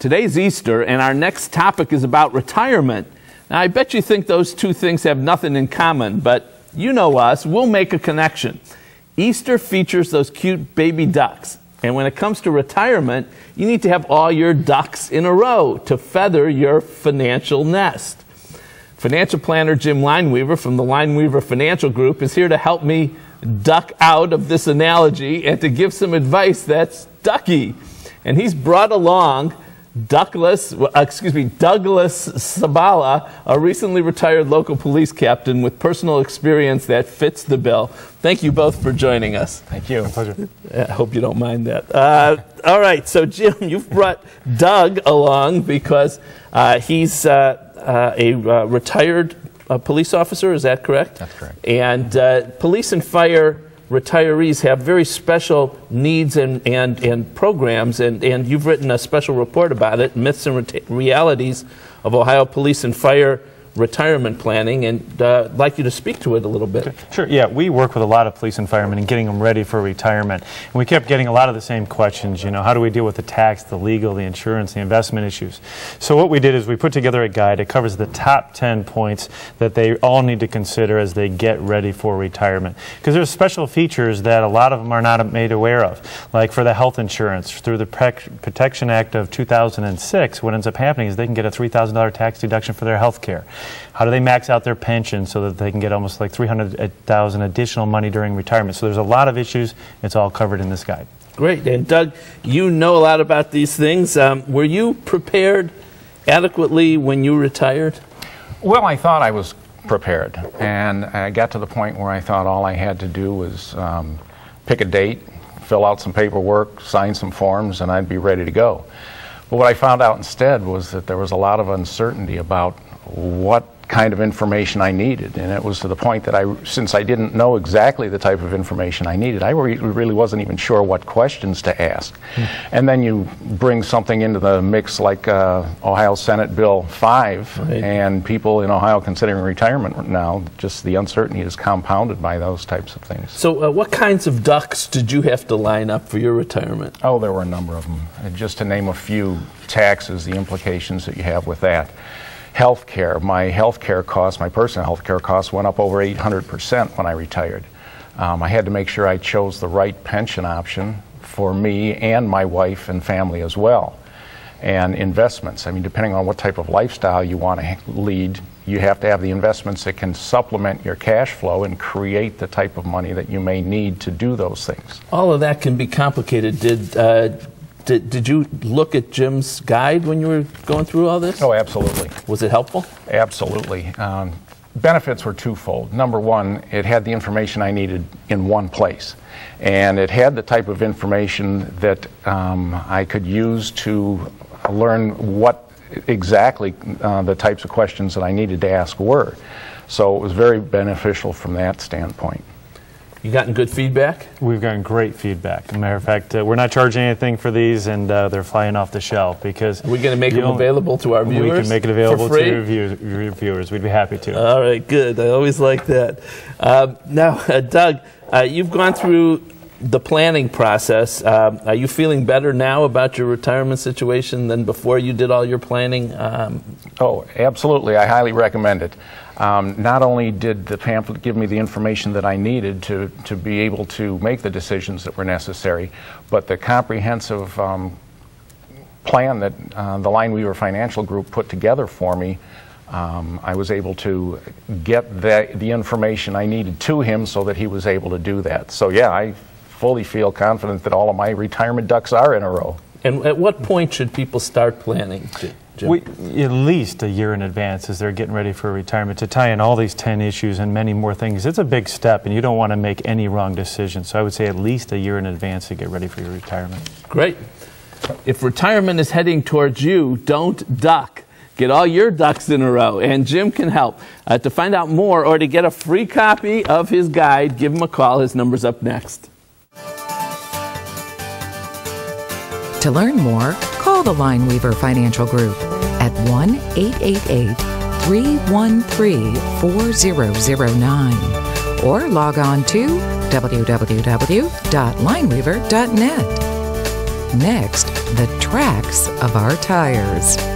Today's Easter, and our next topic is about retirement. Now, I bet you think those two things have nothing in common, but you know us, we'll make a connection. Easter features those cute baby ducks, and when it comes to retirement, you need to have all your ducks in a row to feather your financial nest. Financial planner Jim Lineweaver from the Lineweaver Financial Group is here to help me duck out of this analogy and to give some advice that's ducky. And he's brought along Douglas Sabala, a recently retired local police captain with personal experience that fits the bill. Thank you both for joining us. Thank you. My pleasure. I hope you don't mind that. All right, so Jim, you've brought Doug along because he's a retired police officer, is that correct? That's correct. And police and fire retirees have very special needs and programs, and you've written a special report about it, Myths and Realities of Ohio Police and Fire Retirement Planning, and I'd like you to speak to it a little bit. Sure, yeah, we work with a lot of police and firemen and getting them ready for retirement. And we kept getting a lot of the same questions, you know, how do we deal with the tax, the legal, the insurance, the investment issues? So what we did is we put together a guide. It covers the top 10 points that they all need to consider as they get ready for retirement. Because there's special features that a lot of them are not made aware of. Like for the health insurance, through the Protection Act of 2006, what ends up happening is they can get a $3,000 tax deduction for their health care. How do they max out their pension so that they can get almost like $300,000 additional money during retirement? So there's a lot of issues. It's all covered in this guide. Great. And Doug, you know a lot about these things. Were you prepared adequately when you retired? Well, I thought I was prepared. And I got to the point where I thought all I had to do was pick a date, fill out some paperwork, sign some forms, and I'd be ready to go. But what I found out instead was that there was a lot of uncertainty about what kind of information I needed, and it was to the point that since I didn't know exactly the type of information I needed, I really wasn't even sure what questions to ask. And then you bring something into the mix like Ohio Senate Bill 5, right, and people in Ohio considering retirement now, just the uncertainty is compounded by those types of things. So what kinds of ducks did you have to line up for your retirement? Oh, there were a number of them. And just to name a few: taxes, the implications that you have with that. Healthcare, my healthcare costs, my personal healthcare costs went up over 800% when I retired. I had to make sure I chose the right pension option for me and my wife and family as well. And investments, I mean, depending on what type of lifestyle you want to lead, you have to have the investments that can supplement your cash flow and create the type of money that you may need to do those things. All of that can be complicated. Did you look at Jim's guide when you were going through all this? Oh, absolutely. Was it helpful? Absolutely. Benefits were twofold. Number one, it had the information I needed in one place. And it had the type of information that I could use to learn what exactly the types of questions that I needed to ask were. So it was very beneficial from that standpoint. You gotten good feedback? We've gotten great feedback. As a matter of fact, we're not charging anything for these, and they're flying off the shelf because... Are we going to make them available to our viewers? We can make it available for free? to your viewers. We'd be happy to. All right, good. I always like that. Now, Doug, you've gone through the planning process. Are you feeling better now about your retirement situation than before you did all your planning? Oh, absolutely. I highly recommend it. Not only did the pamphlet give me the information that I needed to be able to make the decisions that were necessary, but the comprehensive plan that the Lineweaver Financial Group put together for me, I was able to get the information I needed to him so that he was able to do that. So yeah, I fully feel confident that all of my retirement ducks are in a row. And at what point should people start planning, Jim? At least a year in advance as they're getting ready for retirement to tie in all these 10 issues and many more things. It's a big step, and you don't want to make any wrong decisions. So I would say at least a year in advance to get ready for your retirement. Great. If retirement is heading towards you, don't duck. Get all your ducks in a row, and Jim can help. To find out more or to get a free copy of his guide, give him a call. His number's up next. To learn more, call the Lineweaver Financial Group at 1-888-313-4009 or log on to www.lineweaver.net. Next, the tracks of our tires.